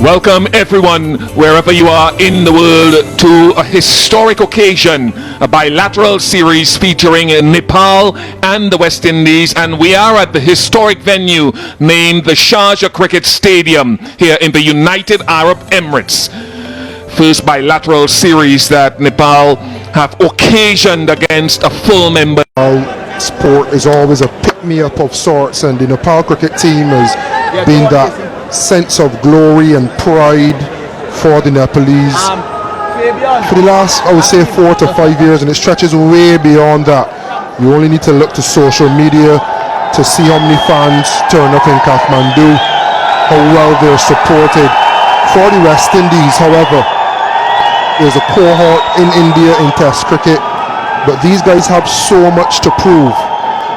Welcome everyone, wherever you are in the world, to a historic occasion, a bilateral series featuring Nepal and the West Indies, and we are at the historic venue named the Sharjah Cricket Stadium here in the United Arab Emirates. First bilateral series that Nepal have occasioned against a full member. Sport is always a pick-me-up of sorts, and the Nepal cricket team has been that sense of glory and pride for the Nepalese for the last, I would say, 4 to 5 years, and it stretches way beyond that. You only need to look to social media to see how many fans turn up in Kathmandu, how well they're supported. For the West Indies, however, there's a cohort in India in Test cricket, but these guys have so much to prove.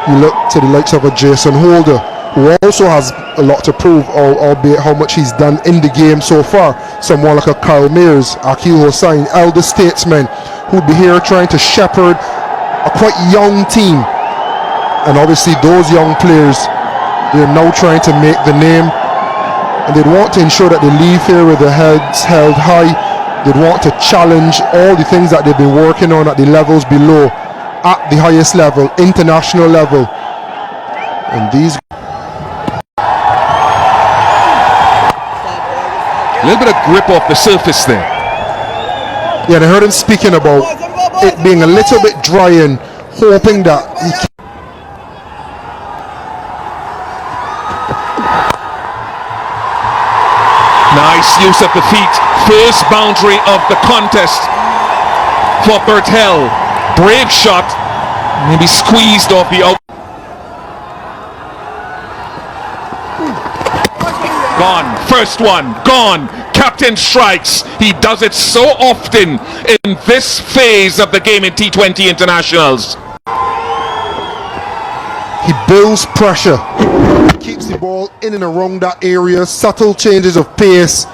You look to the likes of a Jason Holder, who also has a lot to prove, albeit how much he's done in the game so far. Someone like a Kyle Mears, Akil Hossain, elder statesmen who'd be here trying to shepherd a quite young team. And obviously those young players, they're now trying to make the name, and they'd want to ensure that they leave here with their heads held high. They'd want to challenge all the things that they've been working on at the levels below, at the highest level, international level. And these... A little bit of grip off the surface there. Yeah, and I heard him speaking about it being a little bit dry and hoping that he can. Nice use of the feet. First boundary of the contest for Bertel. Brave shot. Maybe squeezed off the out. Gone. First one. Gone. Captain strikes. He does it so often in this phase of the game in T20 internationals. He builds pressure. Keeps the ball in and around that area. Subtle changes of pace.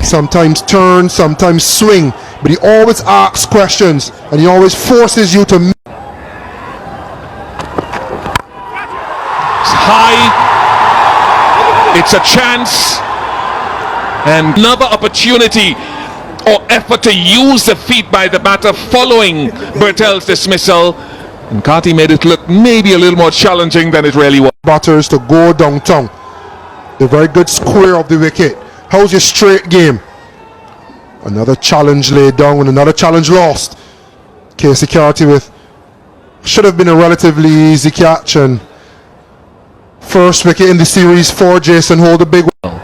Sometimes turn, sometimes swing. But he always asks questions, and he always forces you to... It's high. It's a chance. And another opportunity or effort to use the feet by the batter following Bertel's dismissal. And Kati made it look maybe a little more challenging than it really was. Batters to go downtown. The very good square of the wicket. How's your straight game? Another challenge laid down and another challenge lost. Casey Carty with should have been a relatively easy catch, and first wicket in the series for Jason Holder. Big one.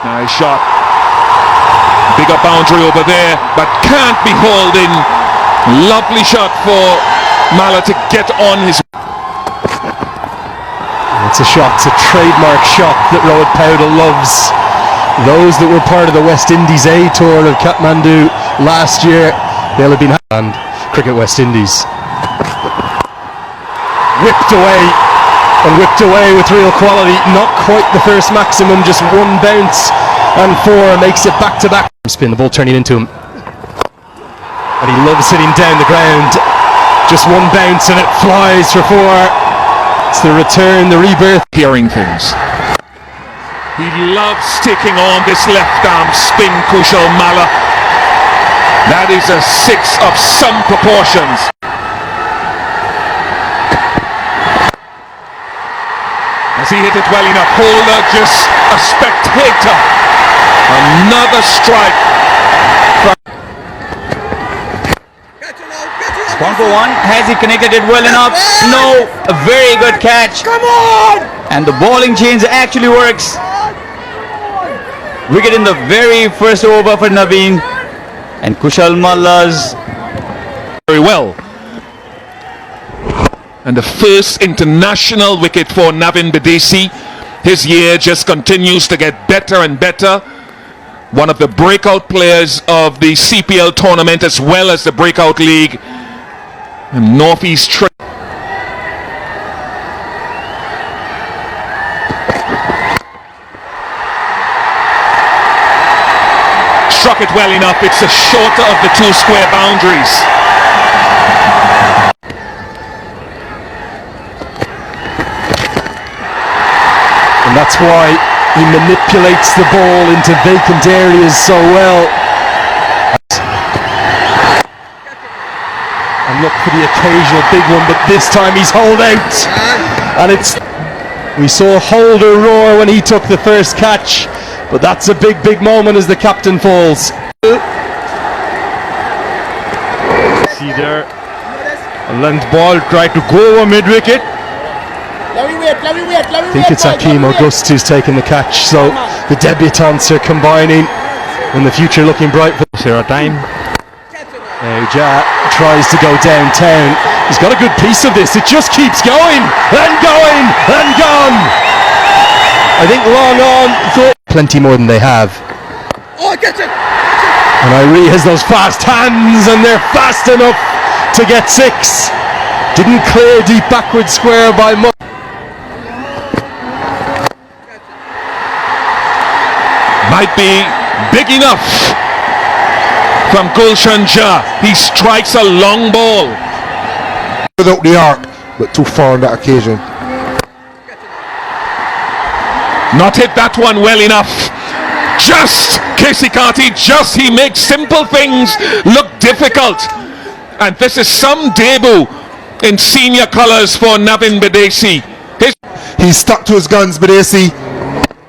Nice shot. Bigger boundary over there, but can't be hauled in. Lovely shot for Mala to get on his... It's a shot, it's a trademark shot that Rohit Powdell loves. Those that were part of the West Indies A tour of Kathmandu last year, they'll have been... And Cricket West Indies. Whipped away, and whipped away with real quality. Not quite the first maximum, just one bounce, and 4 makes it back-to-back. Spin, the ball turning into him. And he loves hitting down the ground. Just one bounce and it flies for 4. It's the return, the rebirth. Hearing things. He loves taking on this left arm spin, Kushal Malla. That is a 6 of some proportions. Has he hit it well enough? Holder just a spectator. Another strike. One for one. Has he connected it well enough? No. A very good catch. Come on! And the bowling change actually works. Wicket in the very first over for Naveen. And Kushal Malla's very well. And the first international wicket for Navin Bidesi. His year just continues to get better and better. One of the breakout players of the CPL tournament as well as the breakout league. And Northeast Struck it well enough. It's the shorter of the 2 square boundaries. And that's why he manipulates the ball into vacant areas so well. And look for the occasional big one, but this time he's holed out. And we saw Holder roar when he took the first catch, but that's a big moment as the captain falls. See there, a length ball tried to go over mid-wicket. I think it's Akeem August who's taking the catch, so the debutants are combining and the future looking bright for Sarah time. Now Ja tries to go downtown. He's got a good piece of this. It just keeps going and going and gone. I think long on thought plenty more than they have. Oh, get it! And Irie has those fast hands and they're fast enough to get 6. Didn't clear deep backward square by much. Might be big enough from Gulshan Jah. He strikes a long ball. Without the arc, but too far on that occasion. Not hit that one well enough. Just Casey Carty, he makes simple things look difficult. And this is some debut in senior colours for Navin Bidesi. He's stuck to his guns, Bidesi.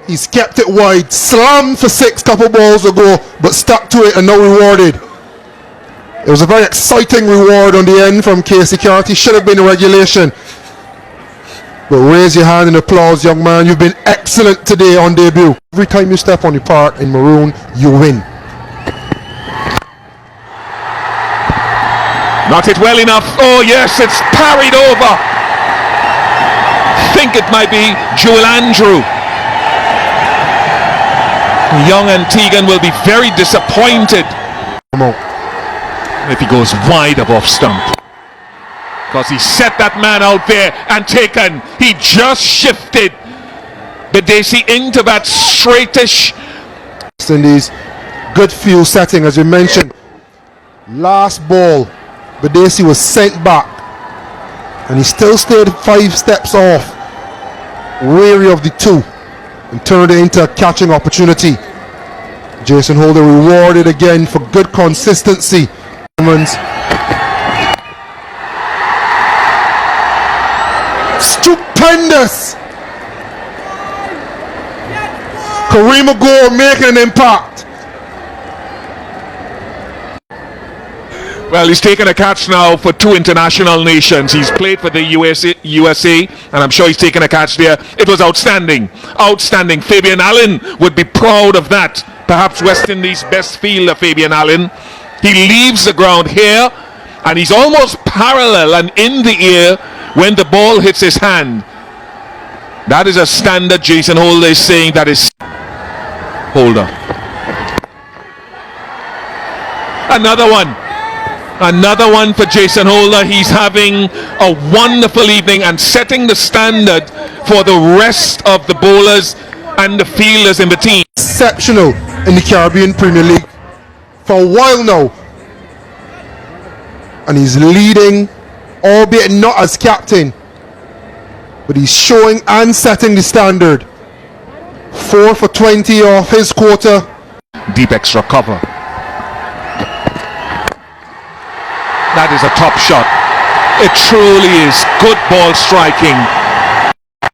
He's kept it wide, slammed for 6 couple balls ago, but stuck to it and now rewarded. It was a very exciting reward on the end from Casey Carty. Should have been a regulation. But raise your hand in applause, young man. You've been excellent today on debut. Every time you step on the park in maroon, you win. Not hit well enough. Oh yes, it's parried over. Think it might be Joel Andrew. Young Antigan will be very disappointed if he goes wide of off stump, because he set that man out there and taken. He just shifted Bidesi into that straightish. Indies, good field setting as we mentioned. Last ball, Bidesi was sent back and he still stayed 5 steps off, wary of the 2, and turned it into a catching opportunity. Jason Holder rewarded again for good consistency. Stupendous! Kareem Agor making an impact. Well, he's taken a catch now for 2 international nations. He's played for the USA, and I'm sure he's taken a catch there. It was outstanding. Outstanding. Fabian Allen would be proud of that. Perhaps West Indies' best fielder, Fabian Allen. He leaves the ground here, and he's almost parallel and in the air when the ball hits his hand. That is a standard. Jason Holder is saying that is Holder. Another one for Jason Holder. He's having a wonderful evening and setting the standard for the rest of the bowlers and the fielders in the team. Exceptional in the Caribbean Premier League for a while now. And he's leading, albeit not as captain, but he's showing and setting the standard. 4 for 20 off his quarter. Deep extra cover. That is a top shot. It truly is good ball striking.